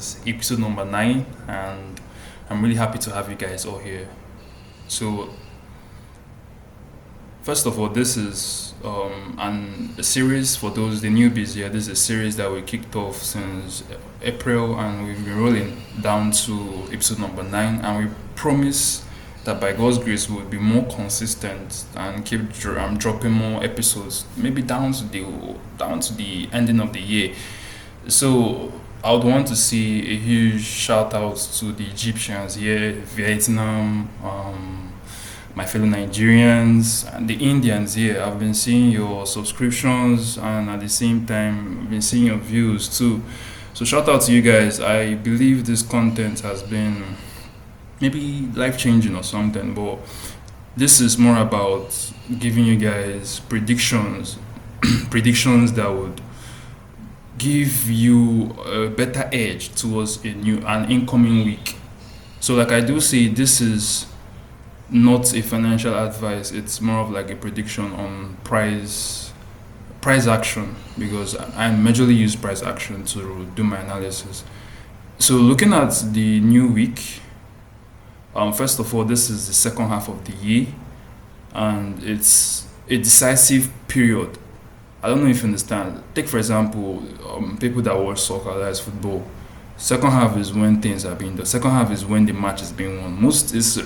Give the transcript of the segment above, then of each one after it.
is episode number 9, and I'm really happy to have you guys all here. So, first of all, this is a series for those the newbies here. This is a series that we kicked off since April, and we've been rolling down to episode number 9, and we promise that by God's grace we'll be more consistent and keep dropping more episodes, maybe down to the ending of the year. So I would want to see a huge shout out to the Egyptians here, Vietnam, my fellow Nigerians, and the Indians here. I've been seeing your subscriptions, and at the same time I've been seeing your views too. So shout out to you guys. I believe this content has been maybe life-changing or something, but this is more about giving you guys predictions predictions that would give you a better edge towards an incoming week. So like I do say, this is not a financial advice, it's more of like a prediction on price action, because I majorly use price action to do my analysis. So looking at the new week, first of all, this is the second half of the year, and it's a decisive period. I don't know if you understand. Take for example, people that watch soccer, that is football. Second half is when things are being done. Second half is when the match is being won.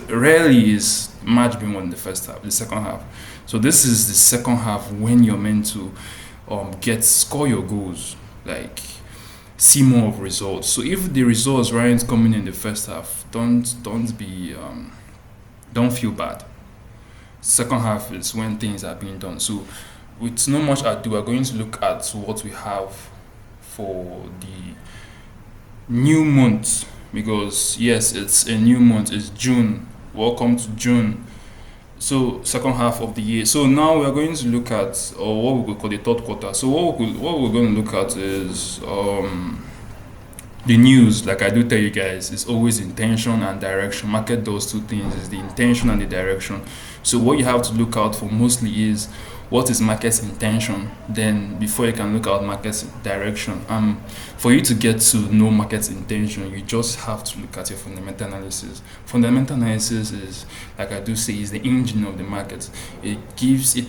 Rarely is match being won in the first half, the second half. So this is the second half when you're meant to score your goals, like see more of results. So if the results aren't coming in the first half, don't feel bad. Second half is when things are being done. So with no much ado, we're going to look at what we have for the new month, because yes, it's a new month. It's June. Welcome to June. So second half of the year. So now we are going to look at what we could call the third quarter. So what we're going to look at is the news. Like I do tell you guys, it's always intention and direction. Market does two things: is the intention and the direction. So what you have to look out for mostly is what is market's intention, then before you can look at market's direction. For you to get to know market's intention, you just have to look at your fundamental analysis. Fundamental analysis is, like I do say, is the engine of the market. It gives the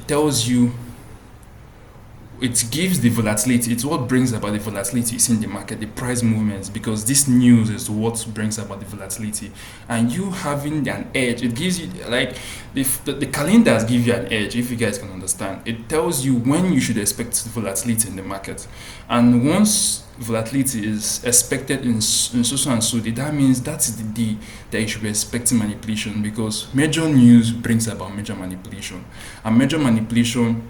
volatility. It's what brings about the volatility in the market, the price movements, because this news is what brings about the volatility. And you having an edge, it gives you, like, the calendars give you an edge, if you guys can understand. It tells you when you should expect volatility in the market. And once volatility is expected in so and so, that means that's the day that you should be expecting manipulation, because major news brings about major manipulation. And major manipulation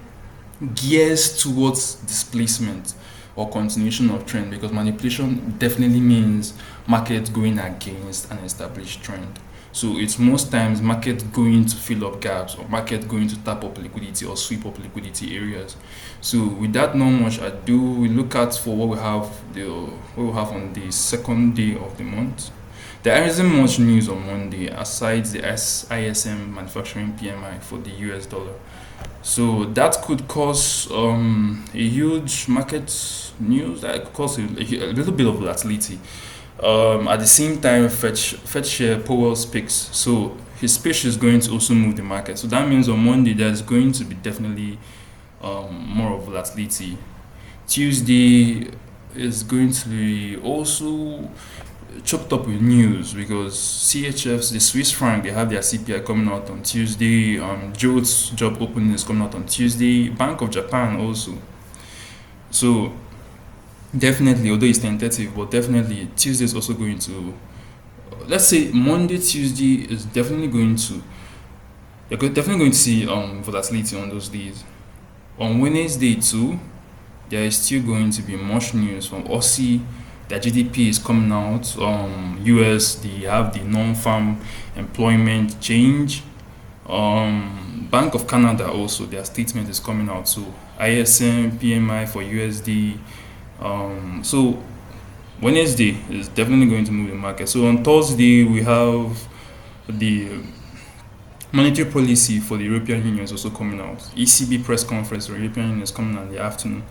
gears towards displacement or continuation of trend, because manipulation definitely means market going against an established trend. So it's most times market going to fill up gaps, or market going to tap up liquidity or sweep up liquidity areas. So with that, not much ado, we look at for what we have on the second day of the month. There isn't much news on Monday aside the ISM manufacturing PMI for the US dollar. So that could cause a huge market news, that could cause a little bit of volatility. At the same time, Fed Chair Powell speaks, so his speech is going to also move the market. So that means on Monday there's going to be definitely more of volatility. Tuesday is going to be also choked up with news, because CHFs, the Swiss franc, they have their CPI coming out on Tuesday. JOLTS job opening is coming out on Tuesday. Bank of Japan also. So definitely, although it's tentative, but definitely Tuesday is also going to, let's say Monday, Tuesday is definitely going to, you're definitely going to see volatility on those days. On Wednesday too, there is still going to be much news from Aussie. Their GDP is coming out. US, they have the non-farm employment change. Bank of Canada also, their statement is coming out. So ISM PMI for USD. So Wednesday is definitely going to move the market. So on Thursday we have the monetary policy for the European Union is also coming out. ECB press conference for the European Union is coming out in the afternoon.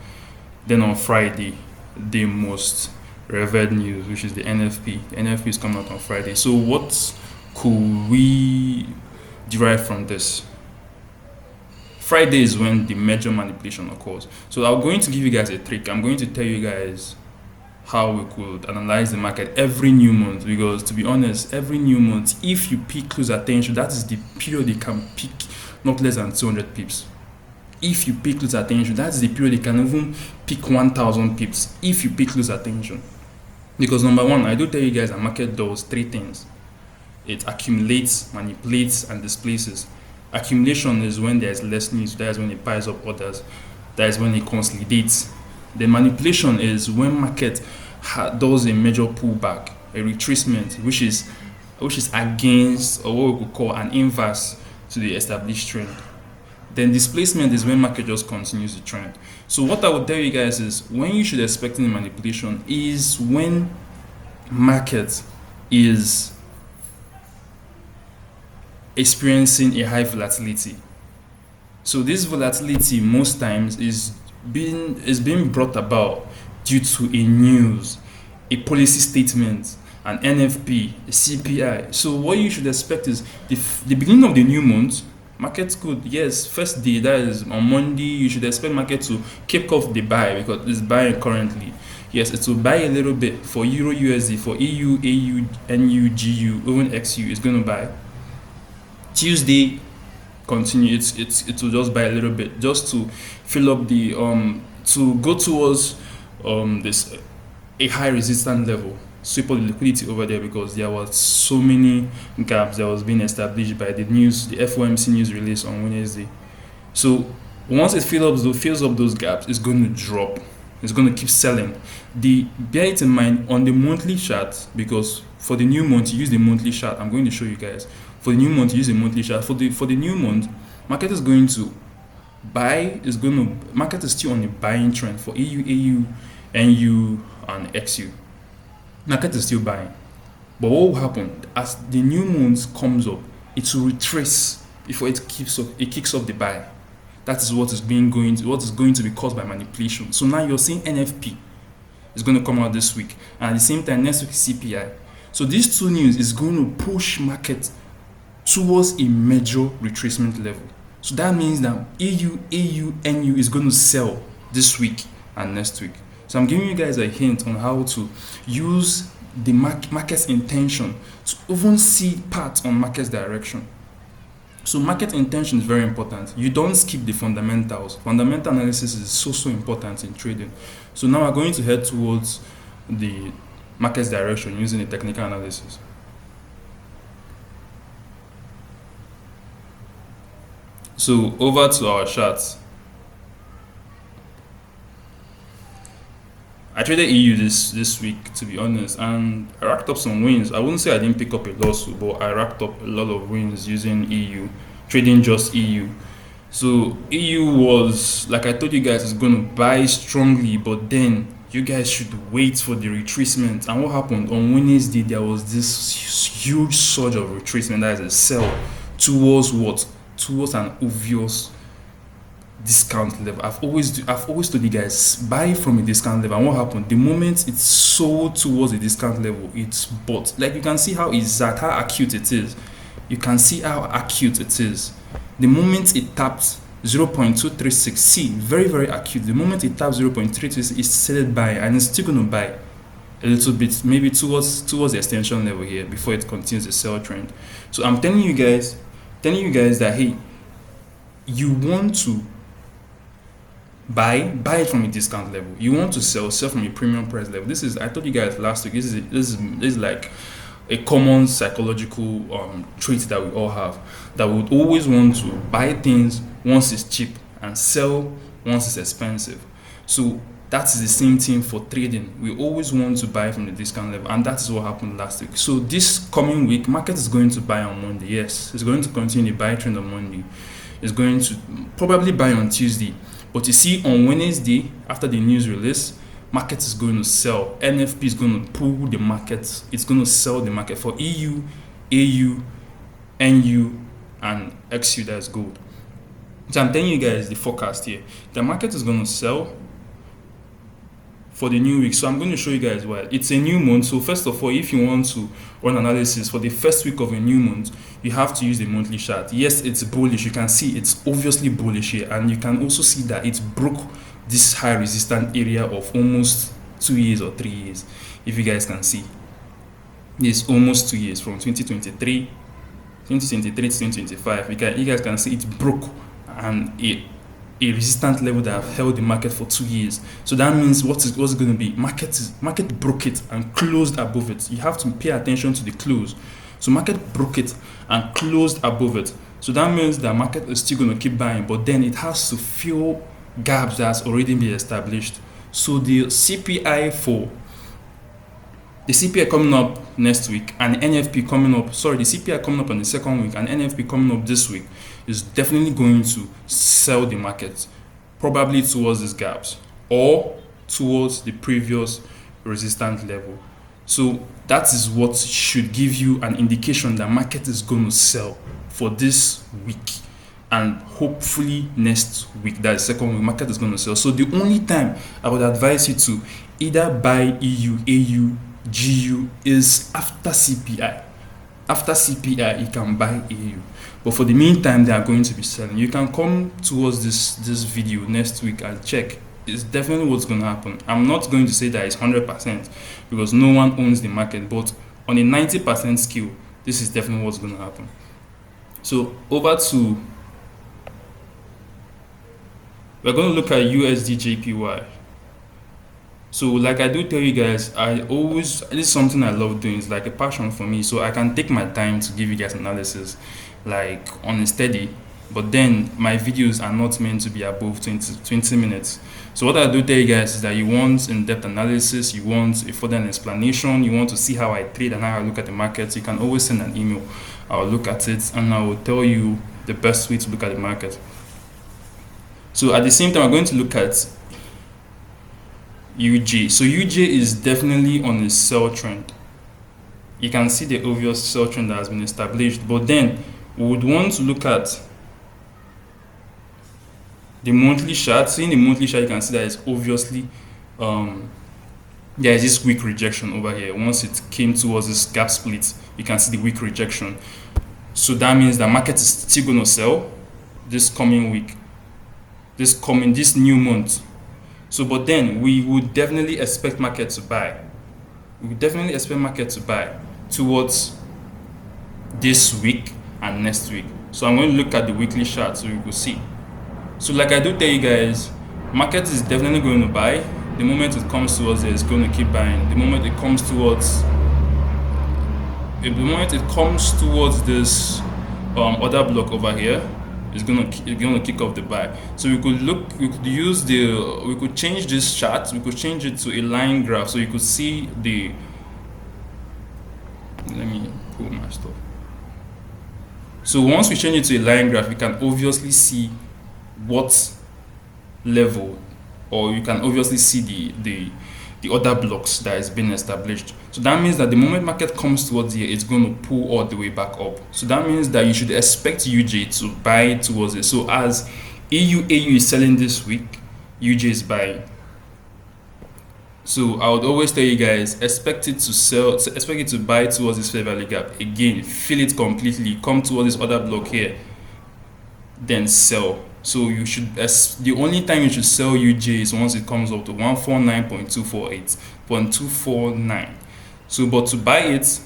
Then on Friday, the most revered news, which is the NFP. The NFP is coming out on Friday. So what could we derive from this? Friday is when the major manipulation occurs. So I'm going to give you guys a trick. I'm going to tell you guys how we could analyze the market every new month, because to be honest, every new month, if you pay close attention, that is the period they can pick not less than 200 pips. If you pay close attention, that's the period they can even pick 1000 pips if you pay close attention. Because number one, I do tell you guys a market does three things. It accumulates, manipulates, and displaces. Accumulation is when there's less news, that is when it buys up orders, that is when it consolidates. The manipulation is when market does a major pullback, a retracement, which is against, or what we could call an inverse to the established trend. Then displacement is when market just continues the trend. So what I would tell you guys is, when you should expect the manipulation is when market is experiencing a high volatility. So this volatility most times is being brought about due to a news, a policy statement, an NFP, a CPI. So what you should expect is the beginning of the new month, markets could, yes, first day, that is on Monday, you should expect market to kick off the buy because it's buying currently. Yes, it will buy a little bit for Euro USD, for EU, AU, NU, GU, even XU, it's going to buy. Tuesday, continue, it will just buy a little bit just to fill up the to go towards this a high resistance level, sweep up the liquidity over there, because there was so many gaps that was being established by the news, the FOMC news release on Wednesday. So once it fills up those gaps, it's going to drop. It's going to keep selling. Bear it in mind on the monthly chart, because for the new month, use the monthly chart. I'm going to show you guys. For the new month, use a monthly chart. For the new month, market is going to buy. Market is still on a buying trend for EU, AU, NU, and XU. Market is still buying. But what will happen as the new month comes up? It will retrace before it kicks off the buy. That is what is going to be caused by manipulation. So now you're seeing NFP is going to come out this week, and at the same time next week CPI. So these two news is going to push market towards a major retracement level. So that means that EU, AU, NU is going to sell this week and next week. So I'm giving you guys a hint on how to use the market's intention to even see part on market's direction. So market intention is very important. You don't skip the fundamentals. Fundamental analysis is so important in trading. So now we're going to head towards the market's direction using the technical analysis. So over to our charts. I traded EU this week, to be honest, and I racked up some wins. I wouldn't say I didn't pick up a lawsuit, but I racked up a lot of wins using EU, trading just EU. So EU was, like I told you guys, is going to buy strongly, but then you guys should wait for the retracement. And what happened on Wednesday? There was this huge surge of retracement, that is a sell towards what? Towards an obvious discount level. I've always told you guys, buy from a discount level. And what happened? The moment it's sold towards a discount level, it's bought. Like you can see how acute it is. You can see how acute it is. The moment it taps 0.236, see, very acute. The moment it taps 0.336, it's set buy, and it's still going to buy a little bit, maybe towards the extension level here before it continues the sell trend. So I'm telling you guys that, hey, you want to buy it from a discount level. You want to sell from a premium price level. This is, I told you guys last week, this is like a common psychological trait that we all have, that we would always want to buy things once it's cheap and sell once it's expensive. So that's the same thing for trading. We always want to buy from the discount level, and that is what happened last week. So this coming week, market is going to buy on Monday. Yes, it's going to continue the buy trend on Monday. It's going to probably buy on Tuesday. But you see, on Wednesday, after the news release, market is going to sell. NFP is going to pull the market. It's going to sell the market for EU, AU, NU, and XU, that's gold. So I'm telling you guys the forecast here. The market is going to sell for the new week. So I'm going to show you guys why. It's a new month. So first of all, if you want to run analysis for the first week of a new month, you have to use the monthly chart. Yes, it's bullish. You can see it's obviously bullish here, and you can also see that it broke this high resistance area of almost 2 years or 3 years. If you guys can see, it's almost 2 years, from 2023 to 2025. You guys can see it broke and a resistance level that have held the market for 2 years. So that means what's going to be? Market broke it and closed above it. You have to pay attention to the close. So market broke it and closed above it. So that means the market is still going to keep buying, but then it has to fill gaps that's already been established. So the CPI coming up next week, and NFP coming up, the CPI coming up on the second week, and NFP coming up this week, is definitely going to sell the market, probably towards these gaps or towards the previous resistance level. So that is what should give you an indication that market is going to sell for this week, and hopefully next week, that second week, market is going to sell. So the only time I would advise you to either buy EU, AU, GU is after CPI. After CPI, you can buy AU. But for the meantime, they are going to be selling. You can come towards this video next week and check. It's definitely what's going to happen. I'm not going to say that it's 100% because no one owns the market, but on a 90% scale, this is definitely what's going to happen. So over to, we're going to look at USDJPY. So like I do tell you guys, this is something I love doing. It's like a passion for me. So I can take my time to give you guys analysis like on a steady, but then my videos are not meant to be above 20 minutes. So what I do tell you guys is that you want in-depth analysis, you want a further explanation, you want to see how I trade and how I look at the market, you can always send an email. I'll look at it and I will tell you the best way to look at the market. So at the same time, I'm going to look at UJ. So UJ is definitely on a sell trend. You can see the obvious sell trend that has been established, but then we would want to look at the monthly chart. So in the monthly chart, you can see that it's obviously there is this weak rejection over here. Once it came towards this gap split, you can see the weak rejection. So that means the market is still going to sell this coming week, this new month. So, but then we would definitely expect market to buy. We would definitely expect market to buy towards this week and next week. So I'm going to look at the weekly chart so you will see. So like I do tell you guys, market is definitely going to buy. The moment it comes towards it, it's going to keep buying. The moment it comes towards this other block over here, it's gonna kick off the buy. So we could change this chart, we could change it to a line graph so you could see let me pull my stuff. So once we change it to a line graph, you can obviously see what level, or you can obviously see the other blocks that has been established. So that means that the moment market comes towards here, it's going to pull all the way back up. So that means that you should expect UJ to buy towards it. So as AU is selling this week, UJ is buying. So I would always tell you guys, expect it to buy towards this fair value gap. Again, fill it completely, come towards this other block here, then sell. So you should, the only time you should sell UJ is once it comes up to 149.248.249. So but to buy it,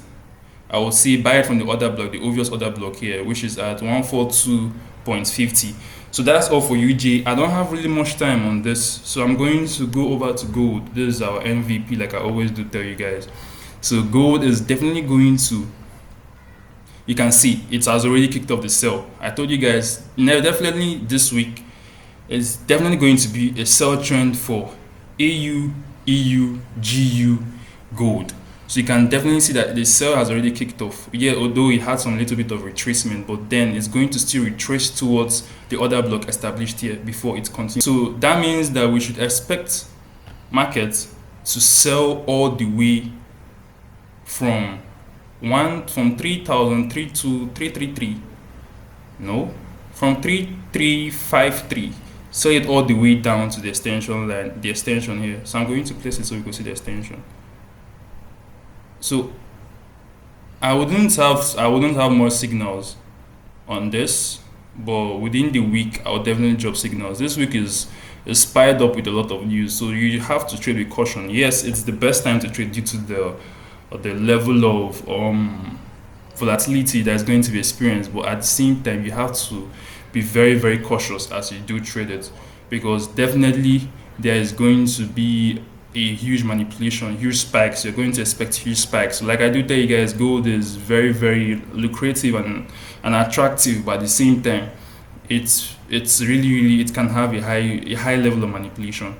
I would say buy it from the other block, the obvious other block here, which is at 142.50. So that's all for UJ. I don't have really much time on this, so I'm going to go over to gold. This is our MVP, like I always do tell you guys. So gold is definitely going to, you can see it has already kicked off the sell. I told you guys, definitely this week is definitely going to be a sell trend for AU, EU, GU, gold. So you can definitely see that the sell has already kicked off. Yeah, although it had some little bit of retracement, but then it's going to still retrace towards the other block established here before it continues. So that means that we should expect market to sell all the way from 3,333, no, from 3,353 sell it all the way down to the extension line, the extension here. So I'm going to place it so you can see the extension. So I wouldn't have more signals on this, but within the week I'll definitely drop signals. This week is spied up with a lot of news, so you have to trade with caution. Yes, it's the best time to trade due to the level of volatility that's going to be experienced, but at the same time you have to be very, very cautious as you do trade it, because definitely there is going to be a huge manipulation, huge spikes. You're going to expect huge spikes. Like I do tell you guys, gold is very, very lucrative and attractive, but at the same time it's really it can have a high level of manipulation.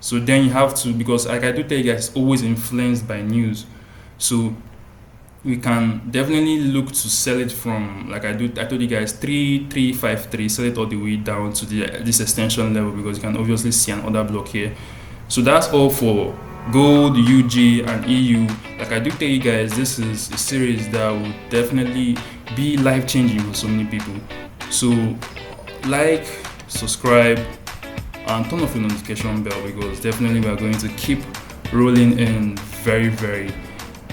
So then you have to, because like I do tell you guys, it's always influenced by news. So we can definitely look to sell it from, like I told you guys, 3353, sell it all the way down to this extension level, because you can obviously see another block here. So that's all for gold, UG and EU. Like I do tell you guys, this is a series that will definitely be life changing for so many people. So like, subscribe and turn off your notification bell, because definitely we are going to keep rolling in very, very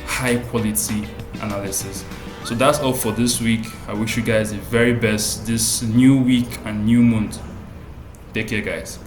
high quality analysis. So that's all for this week. I wish you guys the very best this new week and new month. Take care, guys.